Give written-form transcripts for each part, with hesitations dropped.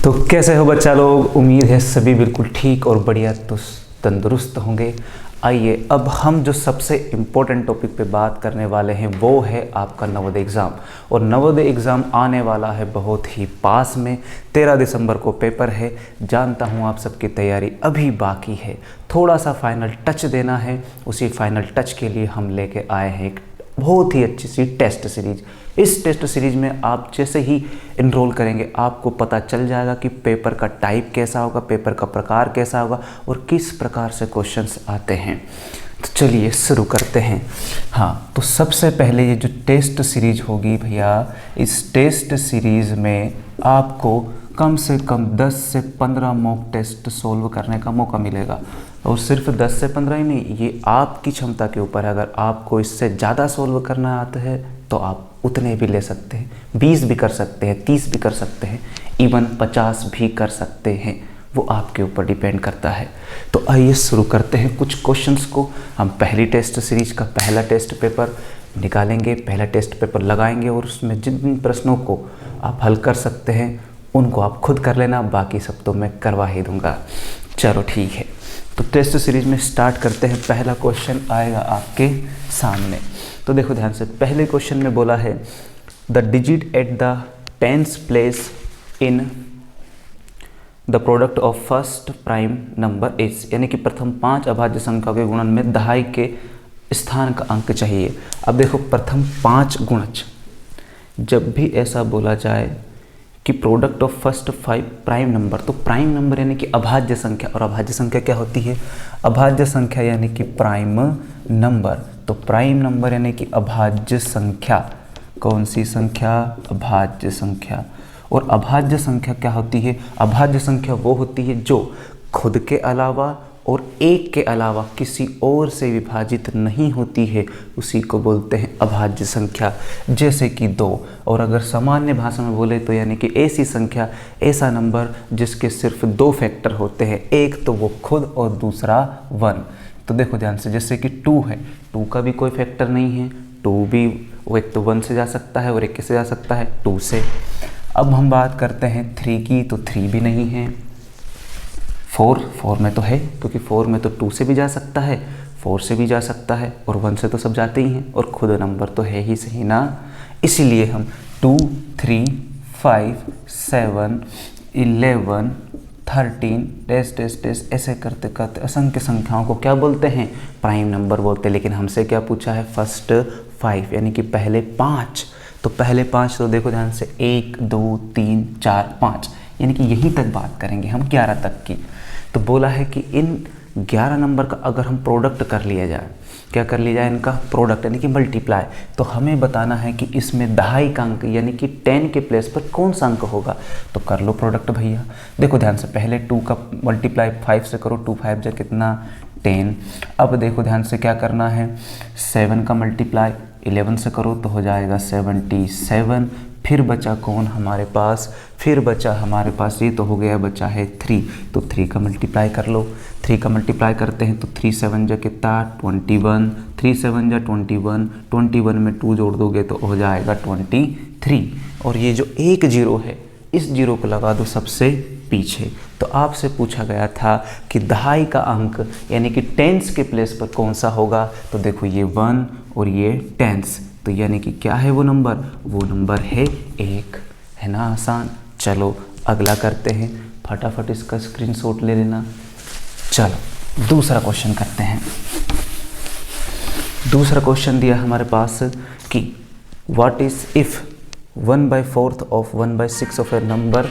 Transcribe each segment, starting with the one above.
तो कैसे हो बच्चा लोग, उम्मीद है सभी बिल्कुल ठीक और बढ़िया तंदुरुस्त होंगे। आइए अब हम जो सबसे इम्पोर्टेंट टॉपिक पे बात करने वाले हैं वो है आपका नवोदय एग्ज़ाम। और नवोदय एग्ज़ाम आने वाला है बहुत ही पास में, 13 दिसंबर को पेपर है। जानता हूँ आप सबकी तैयारी अभी बाकी है, थोड़ा सा फाइनल टच देना है। उसी फाइनल टच के लिए हम लेके आए हैं एक बहुत ही अच्छी सी टेस्ट सीरीज। इस टेस्ट सीरीज में आप जैसे ही इनरोल करेंगे आपको पता चल जाएगा कि पेपर का टाइप कैसा होगा, पेपर का प्रकार कैसा होगा और किस प्रकार से क्वेश्चंस आते हैं। तो चलिए शुरू करते हैं। हाँ, तो सबसे पहले ये जो टेस्ट सीरीज होगी भैया, इस टेस्ट सीरीज में आपको कम से कम 10 से 15 मॉक टेस्ट सोल्व करने का मौका मिलेगा। और सिर्फ 10 से 15 ही नहीं, ये आपकी क्षमता के ऊपर है। अगर आपको इससे ज़्यादा सोल्व करना आता है तो आप उतने भी ले सकते हैं, 20 भी कर सकते हैं, 30 भी कर सकते हैं, इवन 50 भी कर सकते हैं। वो आपके ऊपर डिपेंड करता है। तो आइए शुरू करते हैं कुछ क्वेश्चंस को। हम पहली टेस्ट सीरीज का पहला टेस्ट पेपर निकालेंगे, पहला टेस्ट पेपर लगाएंगे और उसमें जिन जिन प्रश्नों को आप हल कर सकते हैं उनको आप खुद कर लेना, बाकी सब तो मैं करवा ही दूंगा। चलो ठीक है, तो टेस्ट सीरीज में स्टार्ट करते हैं। पहला क्वेश्चन आएगा आपके सामने। तो देखो ध्यान से, पहले क्वेश्चन में बोला है the digit at the tens place in the product of first prime number is, यानी कि प्रथम 5 अभाज्य संख्या के गुणन में दहाई के स्थान का अंक चाहिए। अब देखो, प्रथम 5 गुणज, जब भी ऐसा बोला जाए कि product of first 5 prime number, तो प्राइम नंबर यानी कि अभाज्य संख्या, और अभाज्य संख्या क्या होती है? अभाज्य संख्या यानी कि प्राइम नंबर। तो प्राइम नंबर यानी कि अभाज्य संख्या। कौन सी संख्या? अभाज्य संख्या। और अभाज्य संख्या क्या होती है? अभाज्य संख्या वो होती है जो खुद के अलावा और एक के अलावा किसी और से विभाजित नहीं होती है, उसी को बोलते हैं अभाज्य संख्या। जैसे कि 2। और अगर सामान्य भाषा में बोले तो यानी कि ऐसी संख्या, ऐसा नंबर जिसके सिर्फ 2 फैक्टर होते हैं, एक तो वो खुद और दूसरा 1। तो देखो ध्यान से, जैसे कि 2 है, 2 का भी कोई फैक्टर नहीं है, 2 भी वो एक तो 1 से जा सकता है और एक से जा सकता है 2 से। अब हम बात करते हैं 3 की, तो 3 भी नहीं है। 4 में तो है, क्योंकि 4 में तो 2 से भी जा सकता है, 4 से भी जा सकता है और 1 से तो सब जाते ही हैं, और खुद नंबर तो है ही सही ना। इसीलिए हम 2, 3, 5, 7, 11, 13 डैश डैश डैश ऐसे करते करते असंख्य संख्याओं को क्या बोलते हैं? प्राइम नंबर बोलते हैं। लेकिन हमसे क्या पूछा है? फर्स्ट 5 यानी कि पहले 5। तो पहले 5 तो देखो ध्यान से, 1, 2, 3, 4, 5, यानी कि यहीं तक बात करेंगे हम 11 तक की। तो बोला है कि इन 11 नंबर का अगर हम प्रोडक्ट कर लिया जाए, क्या कर लिया जाए? इनका प्रोडक्ट यानी कि मल्टीप्लाई। तो हमें बताना है कि इसमें दहाई का अंक यानी कि 10 के प्लेस पर कौन सा अंक होगा। तो कर लो प्रोडक्ट भैया। देखो ध्यान से, पहले 2 का मल्टीप्लाई 5 से करो, 2 5 जा कितना? 10। अब देखो ध्यान से क्या करना है, 7 का मल्टीप्लाई 11 से करो तो हो जाएगा 77। फिर बचा कौन हमारे पास? फिर बचा हमारे पास, ये तो हो गया, बचा है 3। तो 3 का मल्टीप्लाई कर लो। 3 का मल्टीप्लाई करते हैं तो 3 7 जा कितना? 21। 3 7 जा 21, 21 में 2 जोड़ दोगे तो हो जाएगा 23। और ये जो एक जीरो है, इस जीरो को लगा दो सबसे पीछे। तो आपसे पूछा गया था कि दहाई का अंक यानी कि टेंस के प्लेस पर कौन सा होगा। तो देखो, ये 1 और ये टेंस, तो यानी कि क्या है वो नंबर? वो नंबर है 1। है ना आसान। चलो अगला करते हैं, फटाफट इसका स्क्रीनशॉट ले लेना। चलो दूसरा क्वेश्चन करते हैं। दूसरा क्वेश्चन दिया हमारे पास कि what is if 1/4 of 1/6 of A number,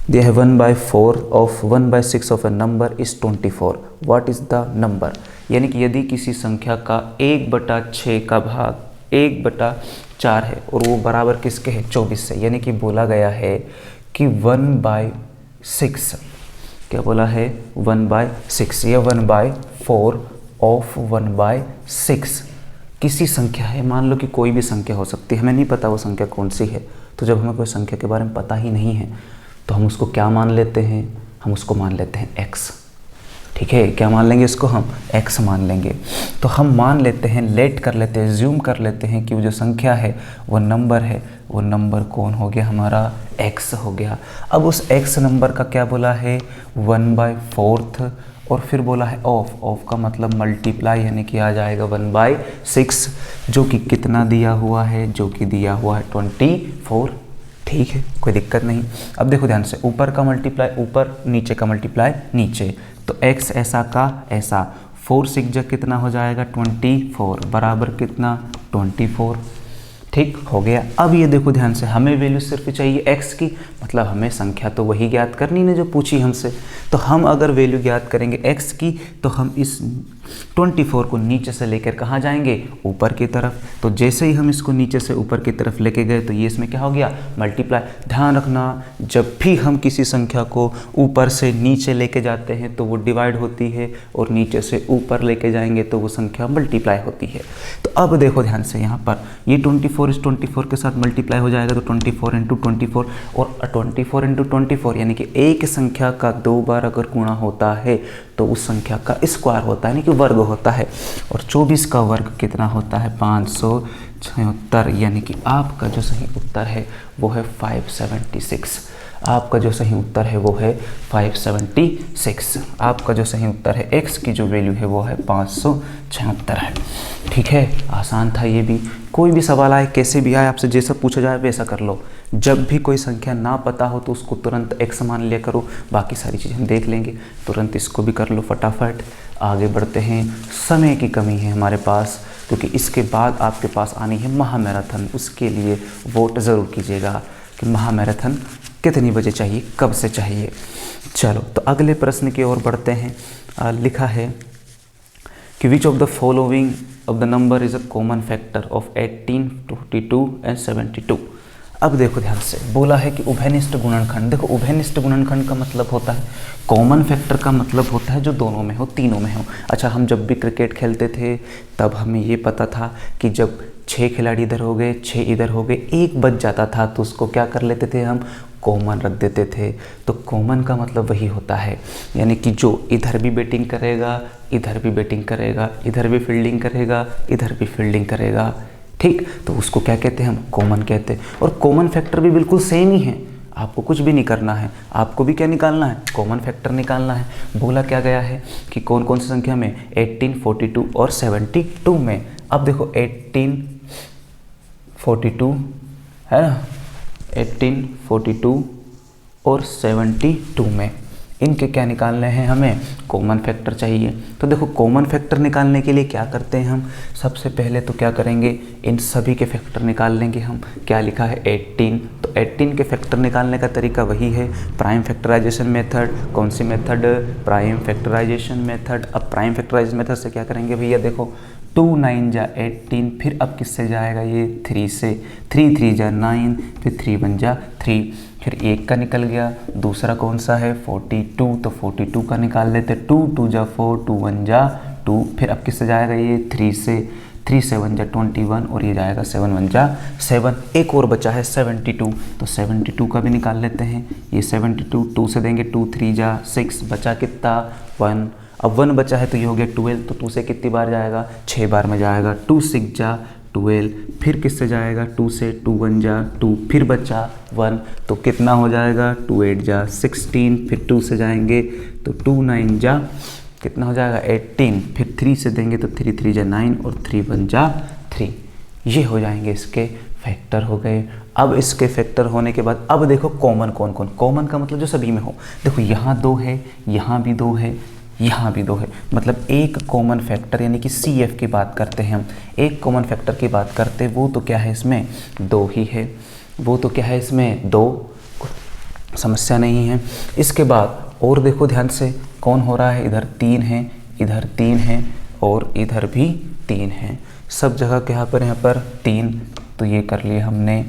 दिया है 1/4 of 1/6 of A number is 24, what is the number. यानी कि यदि किसी संख्या का 1/6 का भाग 1/4 है और वो बराबर किसके है? 24 से। यानी कि बोला गया है कि 1/6, क्या बोला है? 1/6 या 1/4 ऑफ 1/6 किसी संख्या है। मान लो कि कोई भी संख्या हो सकती है, हमें नहीं पता वो संख्या कौन सी है। तो जब हमें कोई संख्या के बारे में पता ही नहीं है तो हम उसको क्या मान लेते हैं? हम उसको मान लेते हैं x। ठीक है, क्या मान लेंगे इसको हम, x मान लेंगे। तो हम मान लेते हैं, लेट कर लेते हैं, ज्यूम कर लेते हैं कि वो जो संख्या है वो नंबर है, वो नंबर कौन हो गया हमारा, x हो गया। अब उस x नंबर का क्या बोला है, 1/4 और फिर बोला है ऑफ का मतलब मल्टीप्लाई, यानी कि आ जाएगा 1/6 जो कि कितना दिया हुआ है, जो कि दिया हुआ है 24। ठीक है, कोई दिक्कत नहीं। अब देखो ध्यान से, ऊपर का मल्टीप्लाई ऊपर, नीचे का मल्टीप्लाई नीचे, तो x ऐसा का ऐसा, 4 6 जा कितना हो जाएगा 24 बराबर कितना 24। ठीक हो गया। अब ये देखो ध्यान से, हमें वैल्यू सिर्फ चाहिए x की, मतलब हमें संख्या तो वही ज्ञात करनी ने जो पूछी हमसे। तो हम अगर वैल्यू ज्ञात करेंगे x की, तो हम इस 24 को नीचे से लेकर कहाँ जाएंगे, ऊपर की तरफ। तो जैसे ही हम इसको नीचे से ऊपर की तरफ लेके गए तो ये इसमें क्या हो गया, मल्टीप्लाई। ध्यान रखना, जब भी हम किसी संख्या को ऊपर से नीचे लेके जाते हैं तो वो डिवाइड होती है, और नीचे से ऊपर लेके जाएंगे तो वो संख्या मल्टीप्लाई होती है। तो अब देखो ध्यान से, यहाँ पर ये 24 इस 24 के साथ मल्टीप्लाई हो जाएगा, तो 24 × 24, और 24 × 24 यानी कि एक संख्या का 2 बार अगर गुणा होता है तो उस संख्या का स्क्वायर होता है, यानी कि वर्ग होता है। और 24 का वर्ग कितना होता है, 576, यानी कि आपका जो सही उत्तर है वो है 576। आपका जो सही उत्तर है वो है 576। आपका जो सही उत्तर है, x की जो वैल्यू है वो है 576 है। ठीक है, आसान था ये भी। कोई भी सवाल आए, कैसे भी आए, आपसे जैसा पूछा जाए वैसा कर लो। जब भी कोई संख्या ना पता हो तो उसको तुरंत x मान लिया करो, बाकी सारी चीज़ें हम देख लेंगे। तुरंत इसको भी कर लो फटाफट। आगे बढ़ते हैं, समय की कमी है हमारे पास, क्योंकि इसके बाद आपके पास आनी है महामैराथन। उसके लिए वोट ज़रूर कीजिएगा कि महामैराथन कितनी बजे चाहिए, कब से चाहिए। चलो, तो अगले प्रश्न की ओर बढ़ते हैं। लिखा है कि which of the following of the number is a common factor of 18, 42 and 72। अब देखो ध्यान से, बोला है कि उभयनिष्ठ गुणनखंड। देखो, उभयनिष्ठ गुणनखंड का मतलब होता है, कॉमन फैक्टर का मतलब होता है जो दोनों में हो, तीनों में हो। अच्छा, हम जब भी क्रिकेट खेलते थे तब हमें ये पता था कि जब 6 खिलाड़ी इधर हो गए, 6 इधर हो गए, एक बच जाता था तो उसको क्या कर लेते थे हम, कॉमन रख देते थे। तो कॉमन का मतलब वही होता है, यानी कि जो इधर भी बैटिंग करेगा, इधर भी बैटिंग करेगा, इधर भी फील्डिंग करेगा, इधर भी फील्डिंग करेगा। ठीक, तो उसको क्या कहते हैं हम, कॉमन कहते हैं। और कॉमन फैक्टर भी बिल्कुल सेम ही है, आपको कुछ भी नहीं करना है, आपको भी क्या निकालना है, कॉमन फैक्टर निकालना है। बोला क्या गया है कि कौन कौन सी संख्या में, 18, 42 और 72 में। अब देखो 18, 42 है ना, 18, 42 और 72 में इनके क्या निकालने हैं, हमें कॉमन फैक्टर चाहिए। तो देखो, कॉमन फैक्टर निकालने के लिए क्या करते हैं हम, सबसे पहले तो क्या करेंगे, इन सभी के फैक्टर निकाल लेंगे हम। क्या लिखा है, 18, तो 18 के फैक्टर निकालने का तरीका वही है, प्राइम फैक्टराइजेशन मेथड। कौन सी मेथड, प्राइम फैक्टराइजेशन मेथड। अब प्राइम फैक्टराइजेशन मेथड से क्या करेंगे भैया, देखो 2 9 जा 18, फिर अब किससे जाएगा ये, 3 से, 3 3 जा 9, फिर 3 1 जा 3, फिर एक का निकल गया। दूसरा कौन सा है, 42, तो 42 का निकाल लेते, 2 2 जा 4, 2 1 जा 2, फिर अब किससे जाएगा ये, 3 से, 3 7 जा 21, और ये जाएगा 7 1 जा 7। एक और बचा है 72, तो 72 का भी निकाल लेते हैं। ये 72 2 से देंगे, 2 3 जा 6, बचा कितना, 1। अब 1 बचा है तो ये हो गया 12, तो 2 से कितनी बार जाएगा, 6 बार में जाएगा। 2 6 जा 12, फिर किससे जाएगा, 2 से, 2 1 जा 2, फिर बचा 1, तो कितना हो जाएगा, 2 8 जा 16, फिर 2 से जाएंगे तो 2 9 जा कितना हो जाएगा, 18, फिर 3 से देंगे तो 3 3 जा 9, और 3 1 जा 3। ये हो जाएंगे इसके फैक्टर हो गए। अब इसके फैक्टर होने के बाद अब देखो कॉमन कौन कौन, कॉमन का मतलब जो सभी में हो। देखो यहाँ 2 है, यहाँ भी 2 है, यहाँ भी 2 है, मतलब एक कॉमन फैक्टर, यानी कि CF की बात करते हैं हम, एक कॉमन फैक्टर की बात करते हैं, वो तो क्या है इसमें 2 ही है, वो तो क्या है इसमें 2, समस्या नहीं है। इसके बाद और देखो ध्यान से, कौन हो रहा है, इधर 3 है, इधर 3 है, और इधर भी 3 है, सब जगह के यहाँ पर 3, तो ये कर लिया हमने,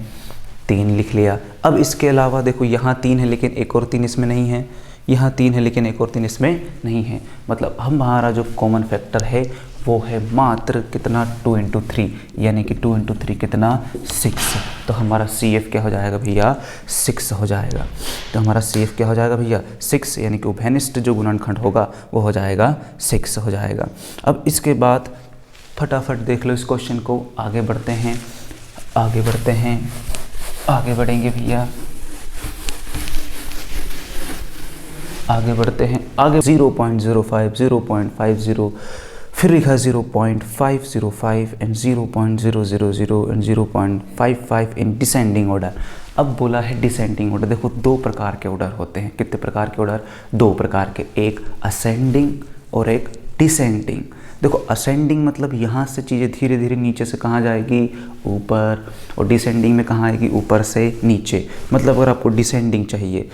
3 लिख लिया। अब इसके अलावा देखो यहाँ 3 है लेकिन एक और 3 इसमें नहीं है, यहाँ 3 है लेकिन एक और 3 इसमें नहीं है, मतलब हमारा जो कॉमन फैक्टर है वो है मात्र कितना 2 इंटू 3, यानी कि 2 इंटू 3 कितना 6। तो हमारा CF क्या हो जाएगा भैया 6 हो जाएगा। तो हमारा CF क्या हो जाएगा भैया 6, यानी कि उभयनिष्ठ जो गुणनखंड होगा वो हो जाएगा 6 हो जाएगा। अब इसके बाद फटाफट देख लो इस क्वेश्चन को, आगे बढ़ते हैं आगे बढ़ेंगे भैया, आगे बढ़ते हैं। आगे 0.05, 0.50, फिर लिखा 0.505 and 0.000 and 0.55 in descending order. अब बोला है डिसेंडिंग ऑर्डर। देखो 2 प्रकार के ऑर्डर होते हैं। कितने प्रकार के ऑर्डर? 2 प्रकार के, एक असेंडिंग और एक डिसेंडिंग। देखो असेंडिंग मतलब यहाँ से चीज़ें धीरे धीरे नीचे से कहाँ जाएगी, ऊपर, और डिसेंडिंग में कहाँ आएगी, ऊपर से नीचे। मतलब अगर आपको डिसेंडिंग चाहिए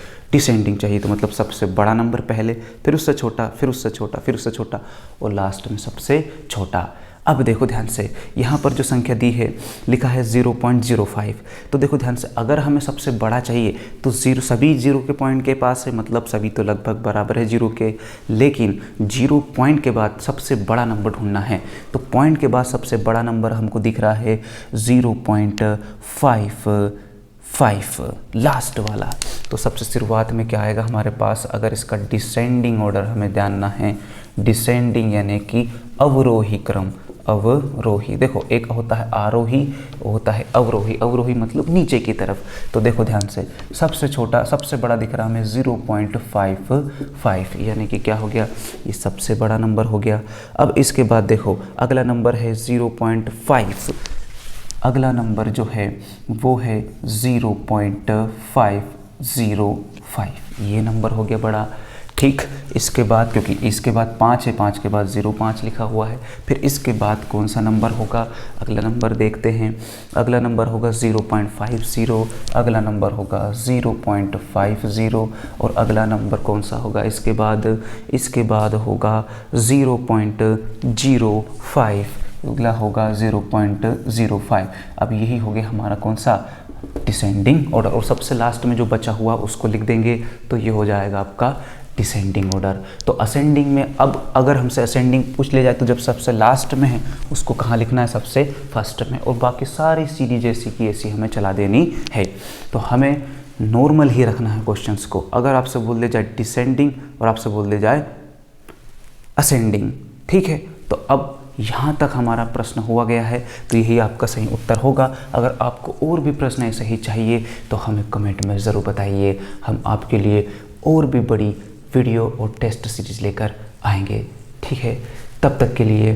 तो मतलब सबसे बड़ा नंबर पहले, फिर उससे छोटा, फिर उससे छोटा, फिर उससे छोटा, और लास्ट में सबसे छोटा। अब देखो ध्यान से, यहाँ पर जो संख्या दी है लिखा है 0.05। तो देखो ध्यान से, अगर हमें सबसे बड़ा चाहिए तो सभी 0 के पॉइंट के पास है, मतलब सभी तो लगभग बराबर है 0 के, लेकिन 0 पॉइंट के बाद सबसे बड़ा नंबर ढूंढना है। तो पॉइंट के बाद सबसे बड़ा नंबर हमको दिख रहा है 0.55, लास्ट वाला। तो सबसे शुरुआत में क्या आएगा हमारे पास, अगर इसका डिसेंडिंग ऑर्डर हमें जानना है, डिसेंडिंग यानी कि अवरोही क्रम, अवरोही। देखो एक होता है आरोही, होता है अवरोही। अवरोही मतलब नीचे की तरफ। तो देखो ध्यान से, सबसे छोटा सबसे बड़ा दिख रहा हमें 0.55, यानी कि क्या हो गया, ये सबसे बड़ा नंबर हो गया। अब इसके बाद देखो अगला नंबर है 0.5, अगला नंबर जो है वो है 0.505, ये नंबर हो गया बड़ा। ठीक, इसके बाद क्योंकि इसके बाद 5 है, 5 के बाद 0.5 लिखा हुआ है, फिर इसके बाद कौन सा नंबर होगा, अगला नंबर देखते हैं। अगला नंबर होगा 0.50, अगला नंबर होगा 0.50, और अगला नंबर कौन सा होगा इसके बाद होगा 0.05, अगला होगा 0.05। अब यही हो गया हमारा कौन सा, डिसेंडिंग ऑर्डर। और सबसे लास्ट में जो बचा हुआ उसको लिख देंगे, तो ये हो जाएगा आपका डिसेंडिंग ऑर्डर। तो असेंडिंग में अब अगर हमसे असेंडिंग पूछ ले जाए तो जब सबसे लास्ट में है उसको कहाँ लिखना है, सबसे फर्स्ट में, और बाकी सारी सीढ़ी जैसी की ऐसी हमें चला देनी है। तो हमें नॉर्मल ही रखना है क्वेश्चंस को। अगर आपसे बोल दे जाए डिसेंडिंग और आपसे बोल दे जाए असेंडिंग, ठीक है, तो अब यहाँ तक हमारा प्रश्न हुआ गया है, तो यही आपका सही उत्तर होगा। अगर आपको और भी प्रश्न ऐसे ही चाहिए तो हमें कमेंट में ज़रूर बताइए, हम आपके लिए और भी बड़ी वीडियो और टेस्ट सीरीज लेकर आएंगे। ठीक है, तब तक के लिए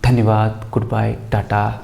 धन्यवाद, गुड बाय, टाटा।